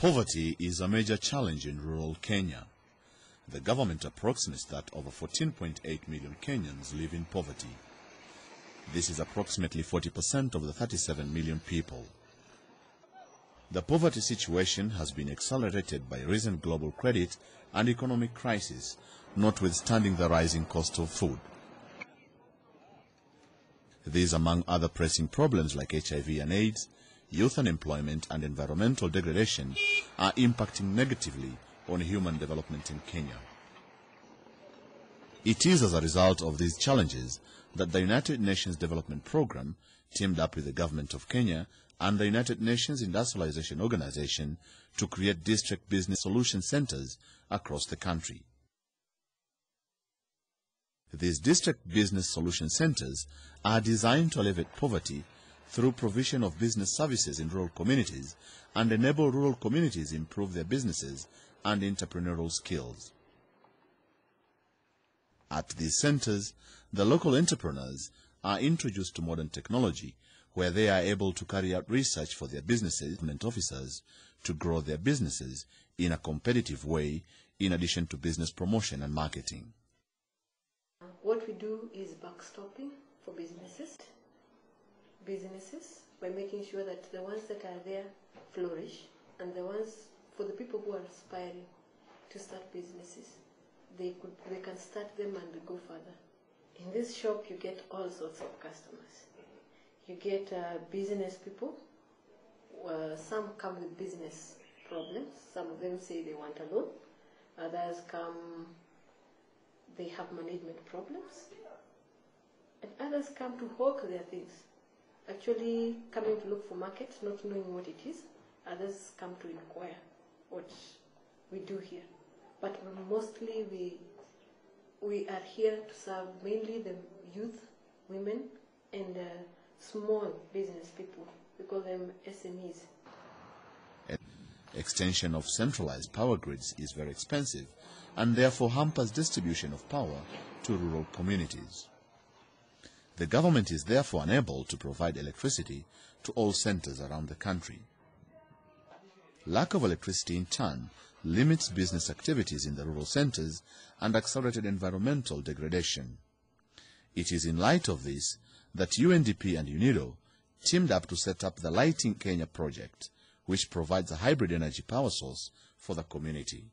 Poverty is a major challenge in rural Kenya. The government approximates that over 14.8 million Kenyans live in poverty. This is approximately 40% of the 37 million people. The poverty situation has been accelerated by recent global credit and economic crisis, notwithstanding the rising cost of food. These, among other pressing problems like HIV and AIDS, youth unemployment and environmental degradation, are impacting negatively on human development in Kenya. It is as a result of these challenges that the United Nations Development Programme teamed up with the government of Kenya and the United Nations Industrialization Organization to create district business solution centers across the country. These district business solution centers are designed to alleviate poverty through provision of business services in rural communities and enable rural communities improve their businesses and entrepreneurial skills. At these centers, the local entrepreneurs are introduced to modern technology, where they are able to carry out research for their businesses and officers to grow their businesses in a competitive way, in addition to business promotion and marketing. What we do is backstopping for businesses by making sure that the ones that are there flourish, and the ones for the people who are aspiring to start businesses, they can start them and go further. In this shop you get all sorts of customers. You get business people. Some come with business problems. Some of them say they want a loan. Others come, they have management problems. And others come to hawk their things. Actually coming to look for markets, not knowing what it is. Others come to inquire what we do here. But mostly we are here to serve mainly the youth, women, and small business people. We call them SMEs. Extension of centralized power grids is very expensive and therefore hampers distribution of power to rural communities. The government is therefore unable to provide electricity to all centers around the country. Lack of electricity in turn limits business activities in the rural centers and accelerated environmental degradation. It is in light of this that UNDP and UNIDO teamed up to set up the Lighting Kenya project, which provides a hybrid energy power source for the community.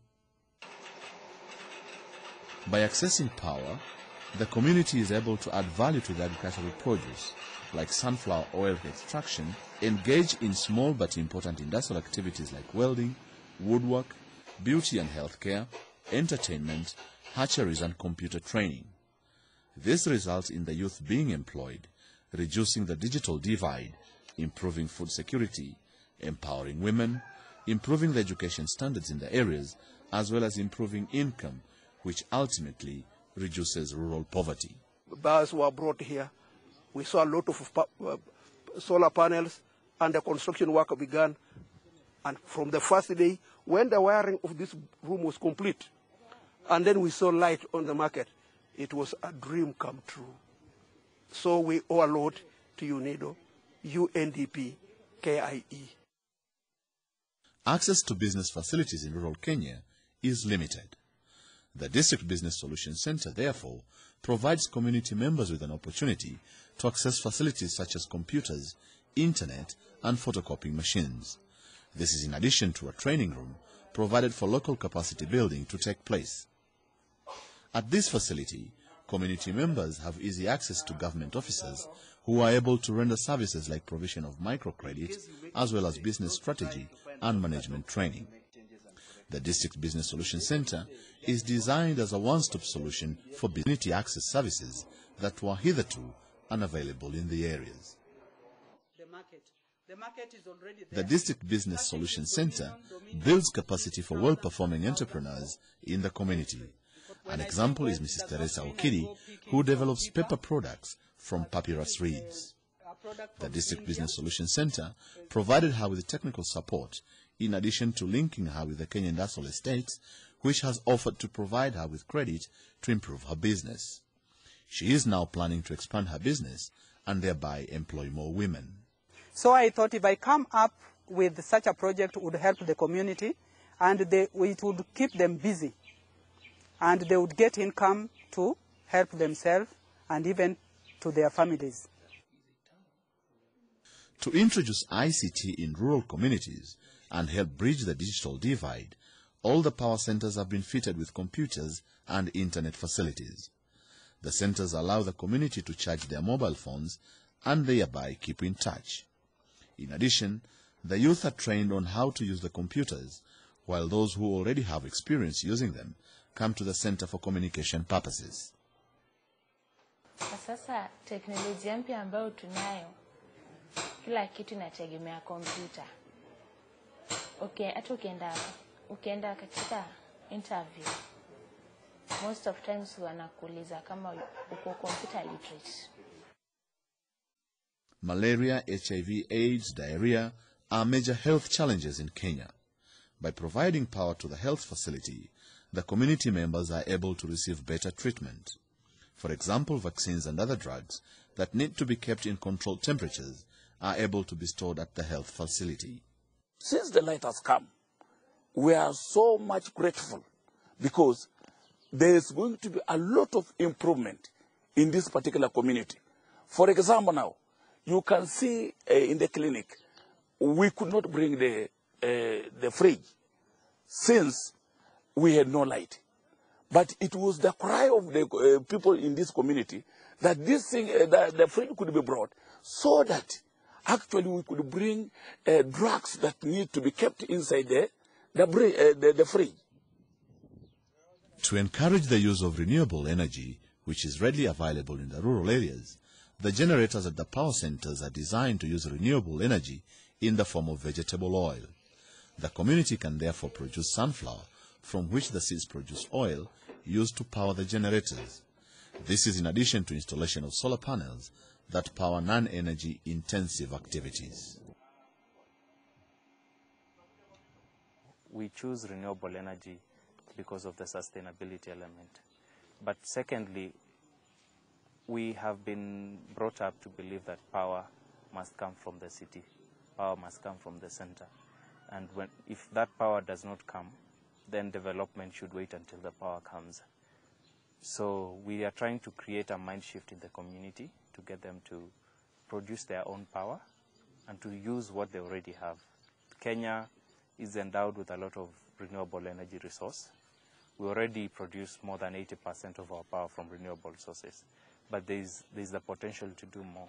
By accessing power, the community is able to add value to the agricultural produce, like sunflower oil extraction, engage in small but important industrial activities like welding, woodwork, beauty and healthcare, entertainment, hatcheries and computer training. This results in the youth being employed, reducing the digital divide, improving food security, empowering women, improving the education standards in the areas, as well as improving income, which ultimately reduces rural poverty. Bars were brought here. We saw a lot of solar panels, and the construction work began. And from the first day, when the wiring of this room was complete, and then we saw light on the market, it was a dream come true. So we owe a lot to UNIDO, UNDP, KIE. Access to business facilities in rural Kenya is limited. The District Business Solution Center, therefore, provides community members with an opportunity to access facilities such as computers, internet, and photocopying machines. This is in addition to a training room provided for local capacity building to take place. At this facility, community members have easy access to government officers who are able to render services like provision of microcredit, as well as business strategy and management training. The District Business Solution Center is designed as a one-stop solution for community access services that were hitherto unavailable in the areas. The District Business Solution Center builds capacity for well-performing entrepreneurs in the community. An example is Mrs. Teresa Okidi, who develops paper products from papyrus reeds. The District Business Solution Center provided her with technical support, in addition to linking her with the Kenya Industrial Estates, which has offered to provide her with credit to improve her business. She is now planning to expand her business and thereby employ more women. So I thought if I come up with such a project would help the community, and it would keep them busy, and they would get income to help themselves and even to their families. To introduce ICT in rural communities and help bridge the digital divide, all the power centers have been fitted with computers and internet facilities. The centers allow the community to charge their mobile phones and thereby keep in touch. In addition, the youth are trained on how to use the computers, while those who already have experience using them come to the center for communication purposes. Sasa teknolojia mpya ambayo tunayo, kila kitu inategemea kompyuta. Okay, hata ukienda katika interview, most of times wanakuuliza kama uko computer literate. Malaria, HIV, AIDS, diarrhea are major health challenges in Kenya. By providing power to the health facility, the community members are able to receive better treatment. For example, vaccines and other drugs that need to be kept in controlled temperatures are able to be stored at the health facility. Since the light has come, we are so much grateful because there is going to be a lot of improvement in this particular community. For example now, you can see in the clinic, we could not bring the fridge since we had no light. But it was the cry of the people in this community that this thing, the fridge could be brought so that actually we could bring drugs that need to be kept inside the fridge. To encourage the use of renewable energy, which is readily available in the rural areas, the generators at the power centers are designed to use renewable energy in the form of vegetable oil. The community can therefore produce sunflower, from which the seeds produce oil, used to power the generators. This is in addition to installation of solar panels that power non-energy intensive activities. We choose renewable energy because of the sustainability element. But secondly, we have been brought up to believe that power must come from the city. Power must come from the center. And if that power does not come, then development should wait until the power comes. So we are trying to create a mind shift in the community to get them to produce their own power and to use what they already have. Kenya is endowed with a lot of renewable energy resource. We already produce more than 80% of our power from renewable sources, but there's the potential to do more.